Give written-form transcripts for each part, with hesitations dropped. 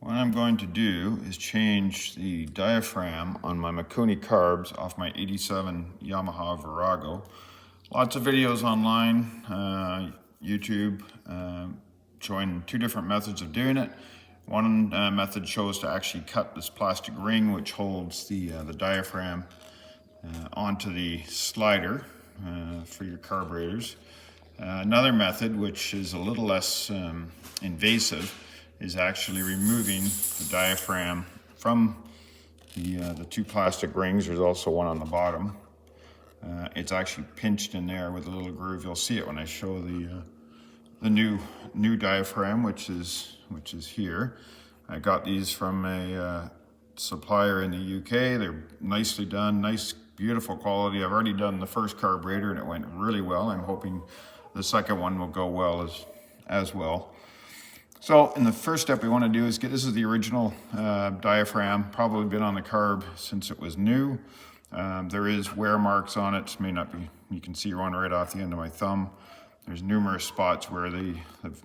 What I'm going to do is change the diaphragm on my Mikuni carbs off my 87 Yamaha Virago. Lots of videos online, YouTube, showing two different methods of doing it. One method shows to actually cut this plastic ring which holds the diaphragm onto the slider for your carburetors. Another method, which is a little less invasive, is actually removing the diaphragm from the two plastic rings. There's also one on the bottom. It's actually pinched in there with a little groove. You'll see it when I show the new diaphragm, which is here. I got these from a supplier in the UK. They're nicely done, nice, beautiful quality. I've already done the first carburetor and it went really well. I'm hoping the second one will go well as well. So in the first step we want to do is this is the original diaphragm, probably been on the carb since it was new. There is wear marks on it, may not be, you can see one right off the end of my thumb. There's numerous spots where the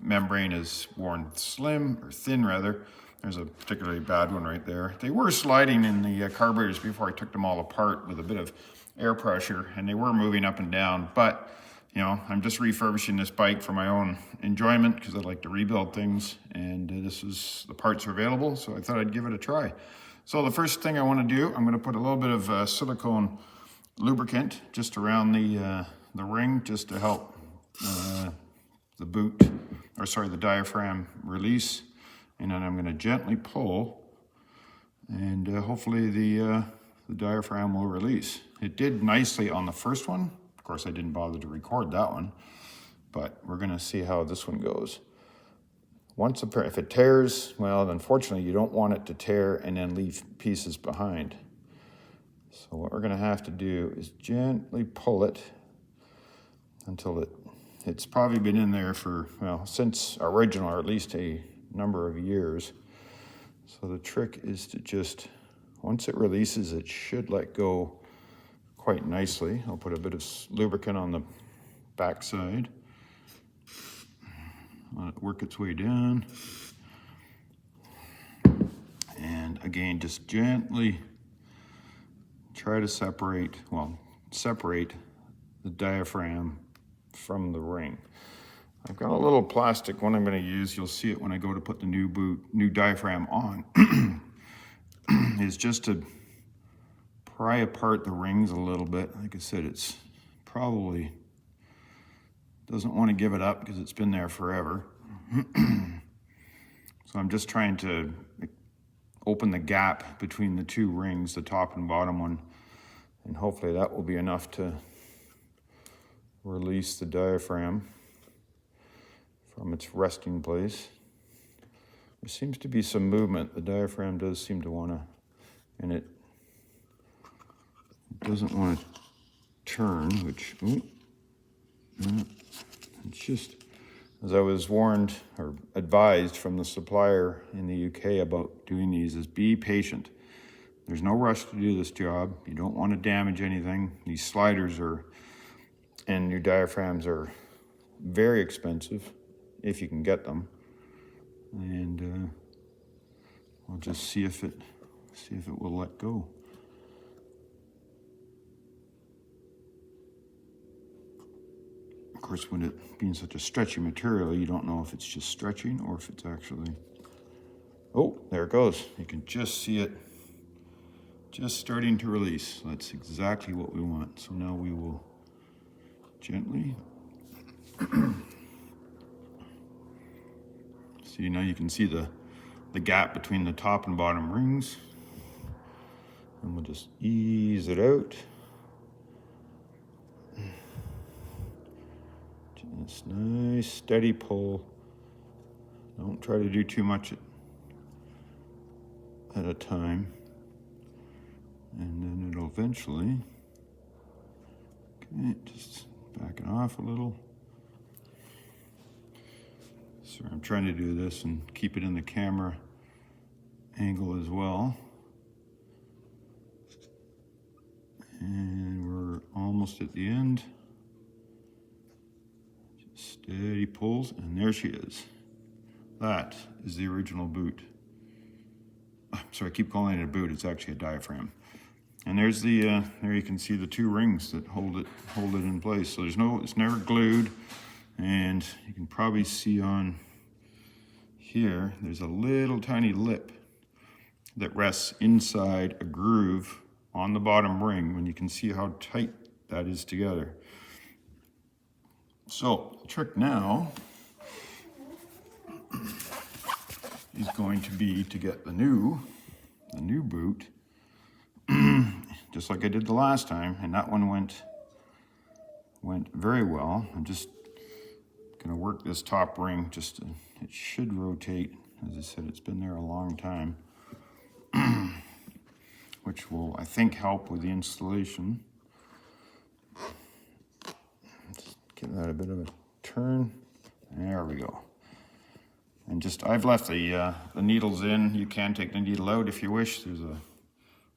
membrane is worn slim, or thin rather. There's a particularly bad one right there. They were sliding in the carburetors before I took them all apart with a bit of air pressure, and they were moving up and down, but you know, I'm just refurbishing this bike for my own enjoyment because I like to rebuild things, and the parts are available, so I thought I'd give it a try. So the first thing I want to do, I'm going to put a little bit of silicone lubricant just around the ring, just to help the diaphragm release, and then I'm going to gently pull, and hopefully the diaphragm will release. It did nicely on the first one. Of course, I didn't bother to record that one, but we're going to see how this one goes. If it tears, well, unfortunately, you don't want it to tear and then leave pieces behind. So what we're going to have to do is gently pull it until it's probably been in there for, well, since original, or at least a number of years. So the trick is to just, once it releases, it should let go quite nicely. I'll put a bit of lubricant on the back side. Let it work its way down. And again, just gently try to separate the diaphragm from the ring. I've got a little plastic one I'm going to use. You'll see it when I go to put the new diaphragm on. Is just to pry apart the rings a little bit. Like I said, it's probably doesn't want to give it up because it's been there forever. So I'm just trying to open the gap between the two rings, the top and bottom one, and hopefully that will be enough to release the diaphragm from its resting place. There seems to be some movement. The diaphragm does seem to want to, and it doesn't want to turn, which, it's just, as I was warned or advised from the supplier in the UK about doing these, is be patient. There's no rush to do this job. You don't want to damage anything. These sliders and your diaphragms are very expensive if you can get them. And we'll just see if it will let go. Of course, when it being such a stretchy material, you don't know if it's just stretching or if it's actually, oh, there it goes. You can just see it just starting to release. That's exactly what we want. So now we will gently, see, now you can see the gap between the top and bottom rings. And we'll just ease it out. Just nice, steady pull. Don't try to do too much at a time. And then it'll eventually, okay, just back it off a little. So I'm trying to do this and keep it in the camera angle as well. And we're almost at the end. Steady pulls, and there she is. That is the original boot. So I keep calling it a boot, it's actually a diaphragm. And there's the, there you can see the two rings that hold it in place. So it's never glued. And you can probably see on here, there's a little tiny lip that rests inside a groove on the bottom ring, when you can see how tight that is together. So the trick now is going to be to get the new boot, just like I did the last time, and that one went very well. I'm just gonna work this top ring, it should rotate. As I said, it's been there a long time, which will, I think, help with the installation. Just give that a bit of a turn. There we go. And I've left the needles in. You can take the needle out if you wish. There's a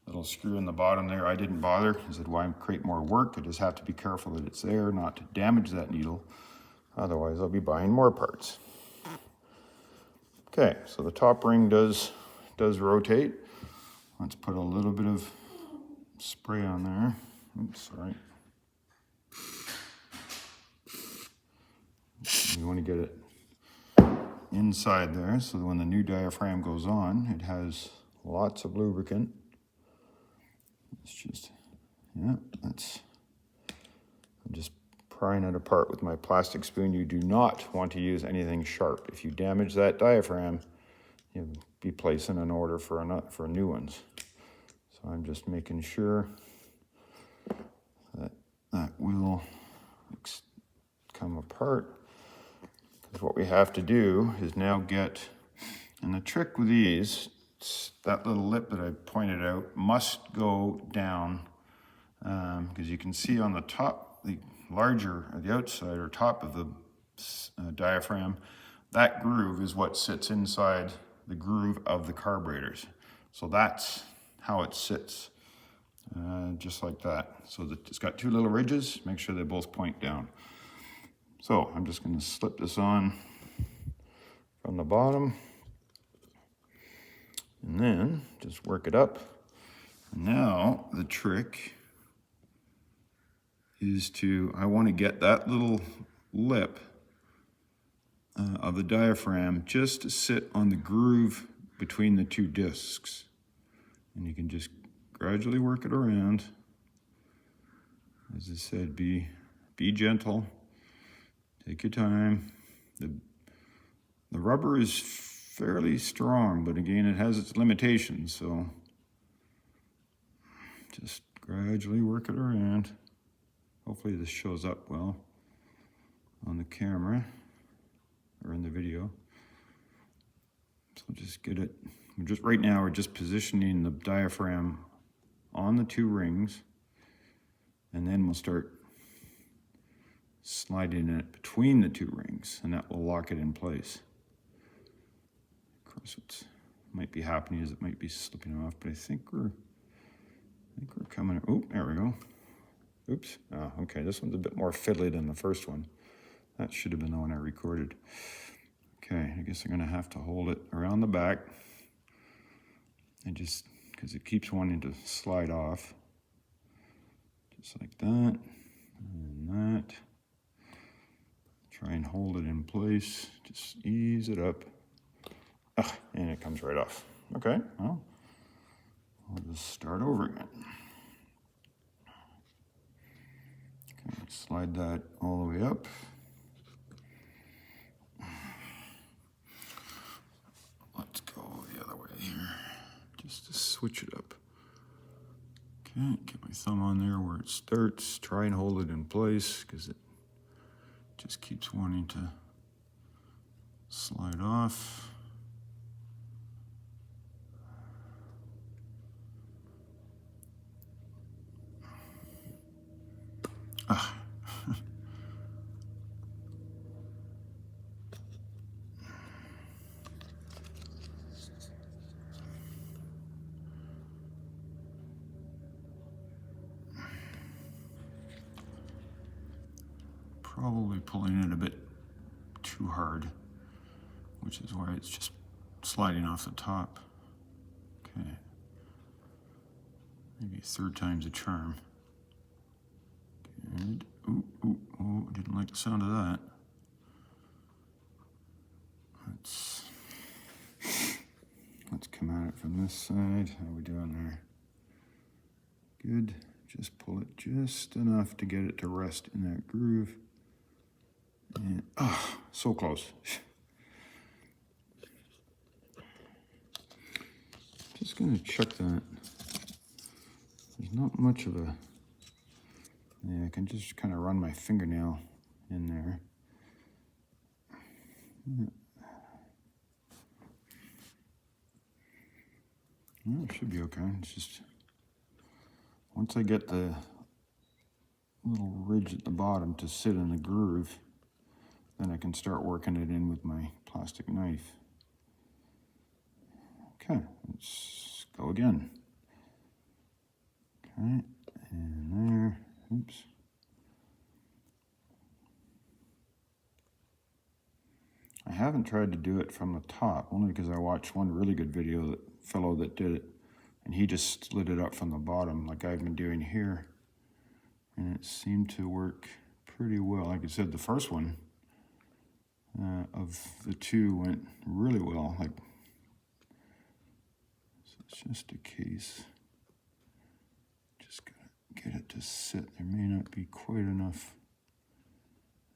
little screw in the bottom there. I didn't bother. I said, why create more work? I just have to be careful that it's there, not to damage that needle. Otherwise, I'll be buying more parts. Okay, so the top ring does rotate. Let's put a little bit of spray on there. Oops, sorry. You want to get it inside there, so that when the new diaphragm goes on, it has lots of lubricant. It's just, yeah, I'm just prying it apart with my plastic spoon. You do not want to use anything sharp. If you damage that diaphragm, you'll be placing an order for new ones. So I'm just making sure that will come apart. Because what we have to do is now and the trick with these, that little lip that I pointed out must go down, because you can see on the top, the larger, or the outside or top of the diaphragm, that groove is what sits inside the groove of the carburetors. So that's how it sits, just like that. So it's got two little ridges, make sure they both point down. So I'm just going to slip this on from the bottom, and then just work it up. And now the trick is I want to get that little lip of the diaphragm just to sit on the groove between the two discs. And you can just gradually work it around. As I said, be gentle. Take your time. The rubber is fairly strong, but again, it has its limitations, so just gradually work it around. Hopefully this shows up well on the camera or in the video. So just get it. Right now we're just positioning the diaphragm on the two rings, and then we'll start sliding it between the two rings, and that will lock it in place. Of course, what might be happening is it might be slipping off, but I think we're coming. Oh, there we go. Oops. Oh, okay, this one's a bit more fiddly than the first one. That should have been the one I recorded. Okay, I guess I'm gonna have to hold it around the back, and just because it keeps wanting to slide off, just like that, and that. Try and hold it in place, just ease it up. And it comes right off. Okay, well, I'll just start over again. Okay, slide that all the way up. Let's go the other way here, just to switch it up. Okay, get my thumb on there where it starts. Try and hold it in place, because it just keeps wanting to slide off. Probably pulling it a bit too hard, which is why it's just sliding off the top. Okay. Maybe third time's a charm. Good. Ooh, ooh, ooh, didn't like the sound of that. Let's come at it from this side. How are we doing there? Good. Just pull it just enough to get it to rest in that groove. And, so close. Just gonna check that. There's not much of a, yeah, I can just kind of run my fingernail in there. Well, it should be okay. It's just, once I get the little ridge at the bottom to sit in the groove, then I can start working it in with my plastic knife. Okay, let's go again. Okay, and there, oops. I haven't tried to do it from the top, only because I watched one really good video, that fellow that did it, and he just slid it up from the bottom like I've been doing here. And it seemed to work pretty well. Like I said, the first one of the two went really well. Like, so it's just a case. Just gotta get it to sit. There may not be quite enough.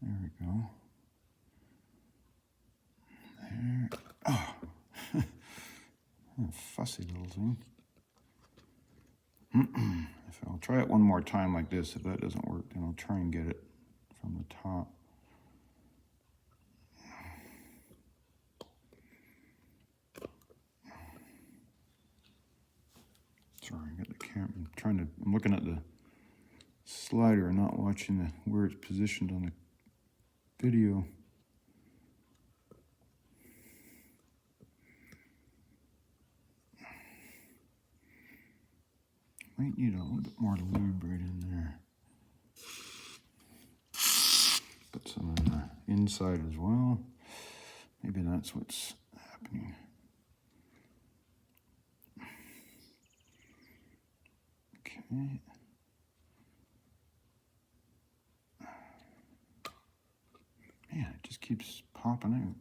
There we go. There. Oh, fussy little thing. If I'll try it one more time like this, if that doesn't work, then I'll try and get it from the top. Sorry, I got the camera. I'm looking at the slider and not watching where it's positioned on the video. Might need a little bit more lube right in there. Put some on the inside as well. Maybe that's what's happening. Okay. Man, it just keeps popping out.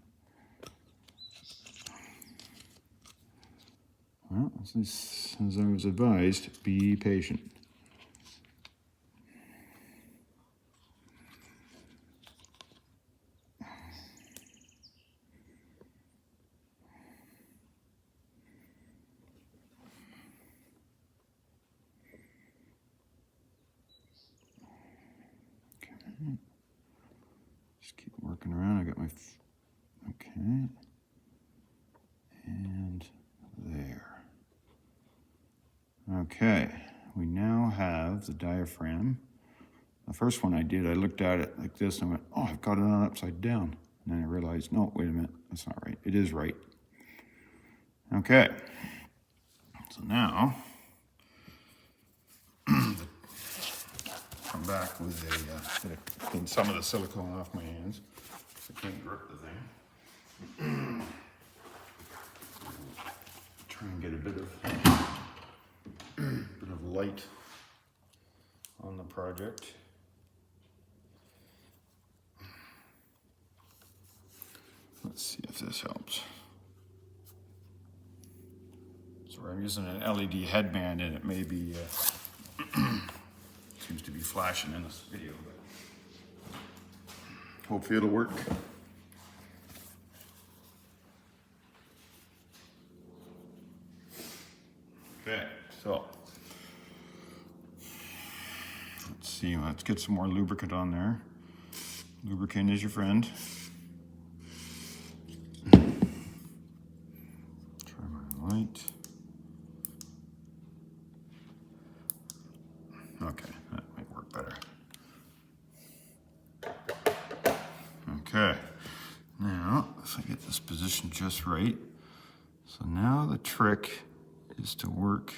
Well, as I was advised, be patient. Okay. Just keep working around. I got my, okay. And there. Okay, we now have the diaphragm. The first one I did, I looked at it like this and I went, oh, I've got it on upside down. And then I realized, no, wait a minute, that's not right. It is right. Okay, so now, come back with clean some of the silicone off my hands. I can't grip the thing. Try and get a bit of light on the project. Let's see if this helps. So I'm using an LED headband and it may be, seems to be flashing in this video, but hopefully it'll work. Okay, so let's see, let's get some more lubricant on there. Lubricant is your friend. Try my light. Okay, that might work better. Okay, now if I get this position just right. So now the trick is to work.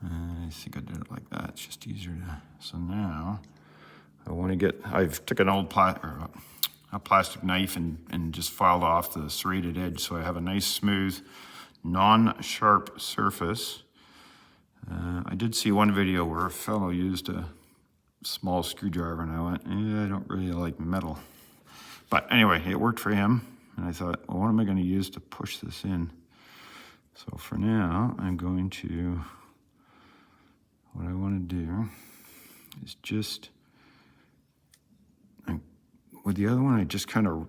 I think I did it like that. It's just easier to. So now I want to get. I've took an old a plastic knife and just filed off the serrated edge, so I have a nice smooth non-sharp surface. I did see one video where a fellow used a small screwdriver and I went, I don't really like metal. But anyway, it worked for him. And I thought, well, what am I going to use to push this in? So for now, I'm going to, what I want to do is just, with the other one, I just kind of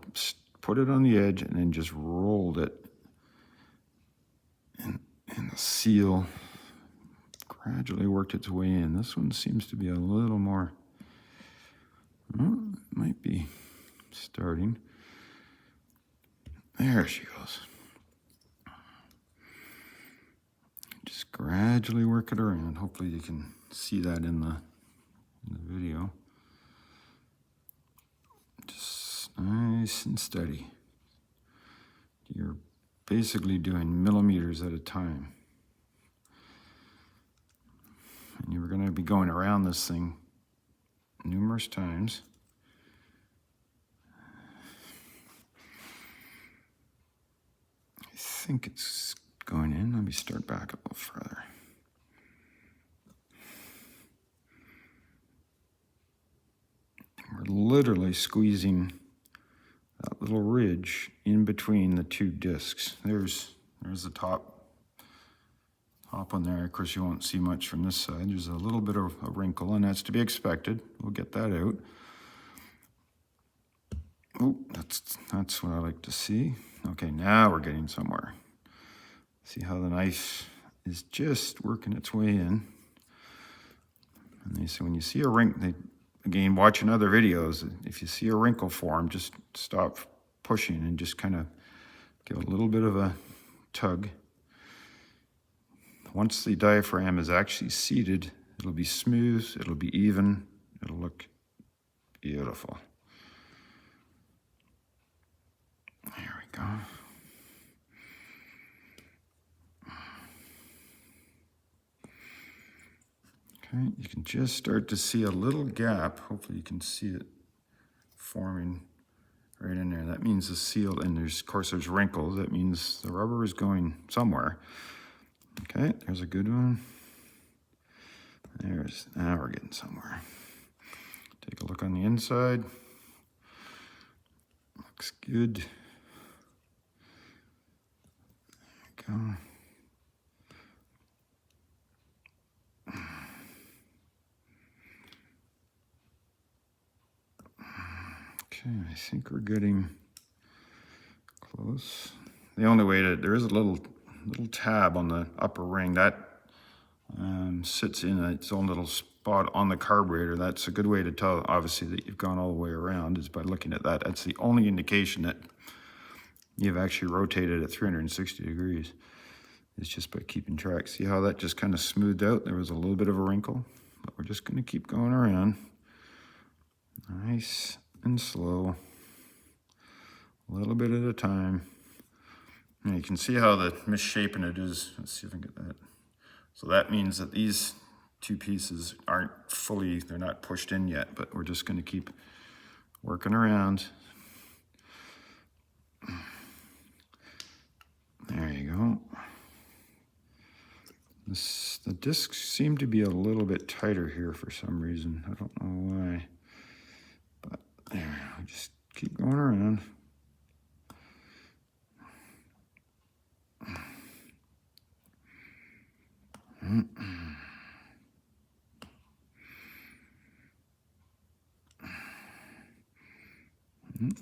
put it on the edge and then just rolled it. And the seal gradually worked its way in. This one seems to be a little more, well, it might be starting. There she goes. Just gradually work it around. Hopefully you can see that in the video. Just nice and steady. You're basically doing millimeters at a time. And you're going to be going around this thing numerous times. I think it's going in. Let me start back a little further. We're literally squeezing that little ridge in between the two discs. There's the top on there. Of course, you won't see much from this side. There's a little bit of a wrinkle, and that's to be expected. We'll get that out. Oh, that's what I like to see. Okay, now we're getting somewhere. See how the knife is just working its way in. And they say when you see a wrinkle, again, watching other videos, if you see a wrinkle form, just stop pushing and just kind of give a little bit of a tug. Once the diaphragm is actually seated, it'll be smooth, it'll be even, it'll look beautiful. There we go. Okay, you can just start to see a little gap. Hopefully you can see it forming right in there. That means the seal, and of course there's wrinkles. That means the rubber is going somewhere. Okay, there's a good one. Now we're getting somewhere. Take a look on the inside. Looks good. There we go. Okay, I think we're getting close. The only way there is a little tab on the upper ring that sits in its own little spot on the carburetor. That's a good way to tell, obviously, that you've gone all the way around, is by looking at that. That's the only indication that you've actually rotated at 360 degrees. It's just by keeping track. See how that just kind of smoothed out? There was a little bit of a wrinkle, but we're just going to keep going around. Nice and slow, a little bit at a time. And you can see how the misshapen it is. Let's see if I can get that. So that means that these two pieces aren't fully, they're not pushed in yet, but we're just going to keep working around. There you go. The discs seem to be a little bit tighter here for some reason. I don't know why. But there, we just keep going around.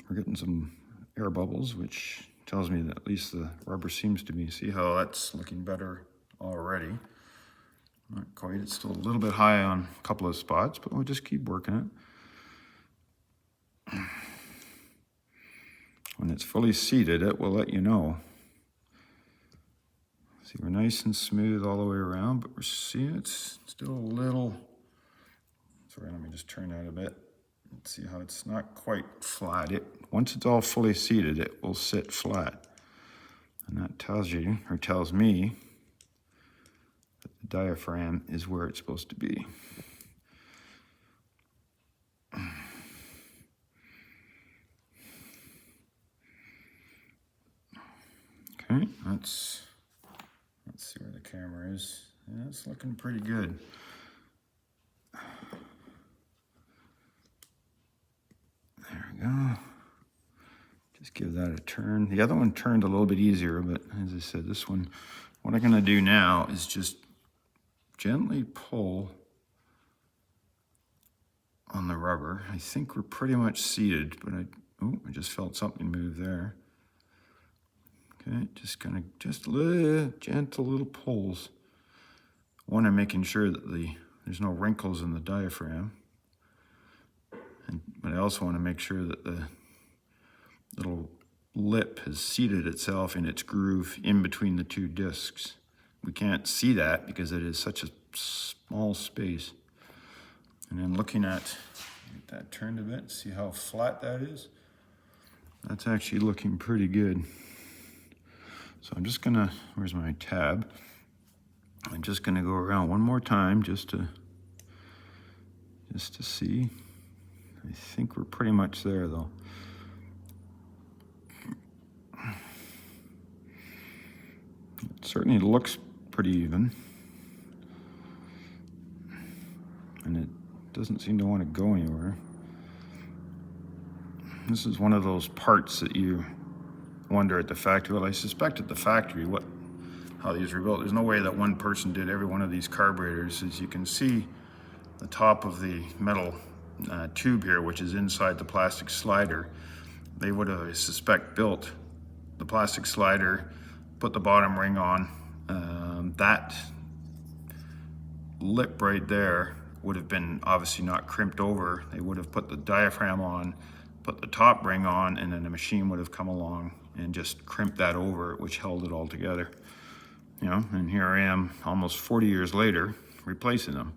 We're getting some air bubbles, which tells me that at least the rubber seems to be. See how that's looking better already. Not quite, it's still a little bit high on a couple of spots, but we'll just keep working it. When it's fully seated, it will let you know. See, we're nice and smooth all the way around, but we're seeing it's still a little, sorry, let me just turn that a bit. Let's see how it's not quite flat. Once it's all fully seated, it will sit flat. And that tells you, or tells me, that the diaphragm is where it's supposed to be. Okay, that's Let's see where the camera is. Yeah, it's looking pretty good. There we go. Just give that a turn. The other one turned a little bit easier, but as I said, this one, what I'm gonna do now is just gently pull on the rubber. I think we're pretty much seated, but I just felt something move there. Okay, just little, gentle little pulls. One, I'm making sure that there's no wrinkles in the diaphragm. But I also want to make sure that the little lip has seated itself in its groove in between the two discs. We can't see that because it is such a small space. And then looking at, get that turned a bit, see how flat that is? That's actually looking pretty good. So I'm just gonna, where's my tab? I'm just gonna go around one more time just to see. I think we're pretty much there though. It certainly looks pretty even. And it doesn't seem to want to go anywhere. This is one of those parts that you wonder at the factory. Well, I suspect at the factory how these were built. There's no way that one person did every one of these carburetors. As you can see, the top of the metal tube here, which is inside the plastic slider, they would have, I suspect, built the plastic slider, put the bottom ring on. That lip right there would have been obviously not crimped over. They would have put the diaphragm on, put the top ring on, and then the machine would have come along and just crimped that over, which held it all together. You know, and here I am almost 40 years later replacing them.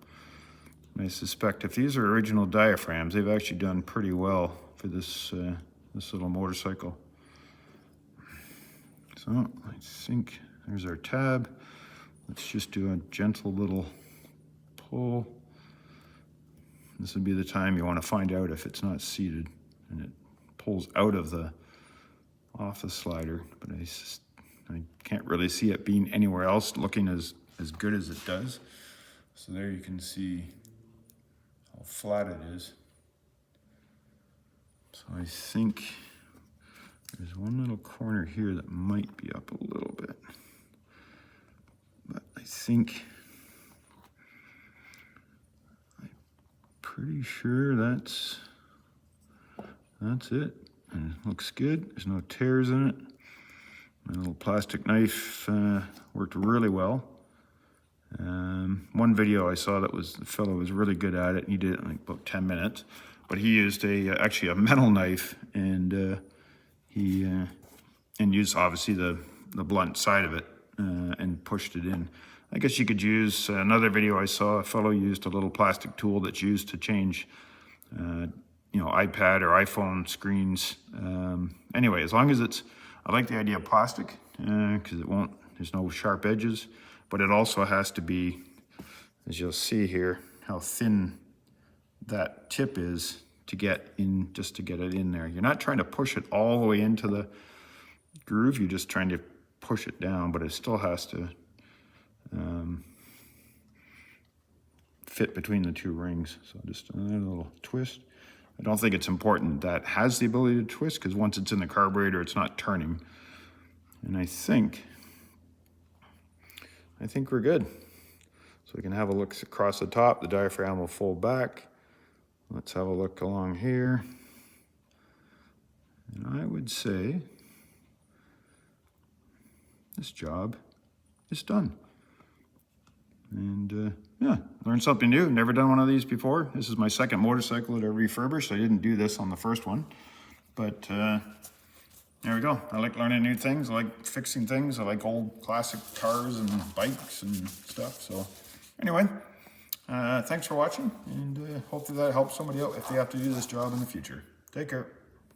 And I suspect if these are original diaphragms, they've actually done pretty well for this little motorcycle. So I think there's our tab. Let's just do a gentle little pull. This would be the time you want to find out if it's not seated, and it pulls out of off the slider, but I can't really see it being anywhere else looking as good as it does. So there you can see how flat it is. So I think there's one little corner here that might be up a little bit, but I think I'm pretty sure that's it. And it looks good. There's no tears in it. My little plastic knife worked really well. One video I saw the fellow was really good at it. He did it in like about 10 minutes, but he used actually a metal knife, and he used obviously the blunt side of it and pushed it in. I guess you could use another video I saw. A fellow used a little plastic tool that's used to change iPad or iPhone screens. Anyway, as long as I like the idea of plastic because there's no sharp edges, but it also has to be, as you'll see here, how thin that tip is to get in, just to get it in there. You're not trying to push it all the way into the groove, you're just trying to push it down, but it still has to fit between the two rings. So just another little twist. I don't think it's important that has the ability to twist, because once it's in the carburetor, it's not turning. And I think we're good. So we can have a look across the top. The diaphragm will fold back. Let's have a look along here. And I would say this job is done. And yeah, learned something new. Never done one of these before. This is my second motorcycle that I refurbished. I didn't do this on the first one, but there we go. I like learning new things. I like fixing things. I like old classic cars and bikes and stuff. So anyway, thanks for watching, and hopefully that helps somebody out if they have to do this job in the future. Take care.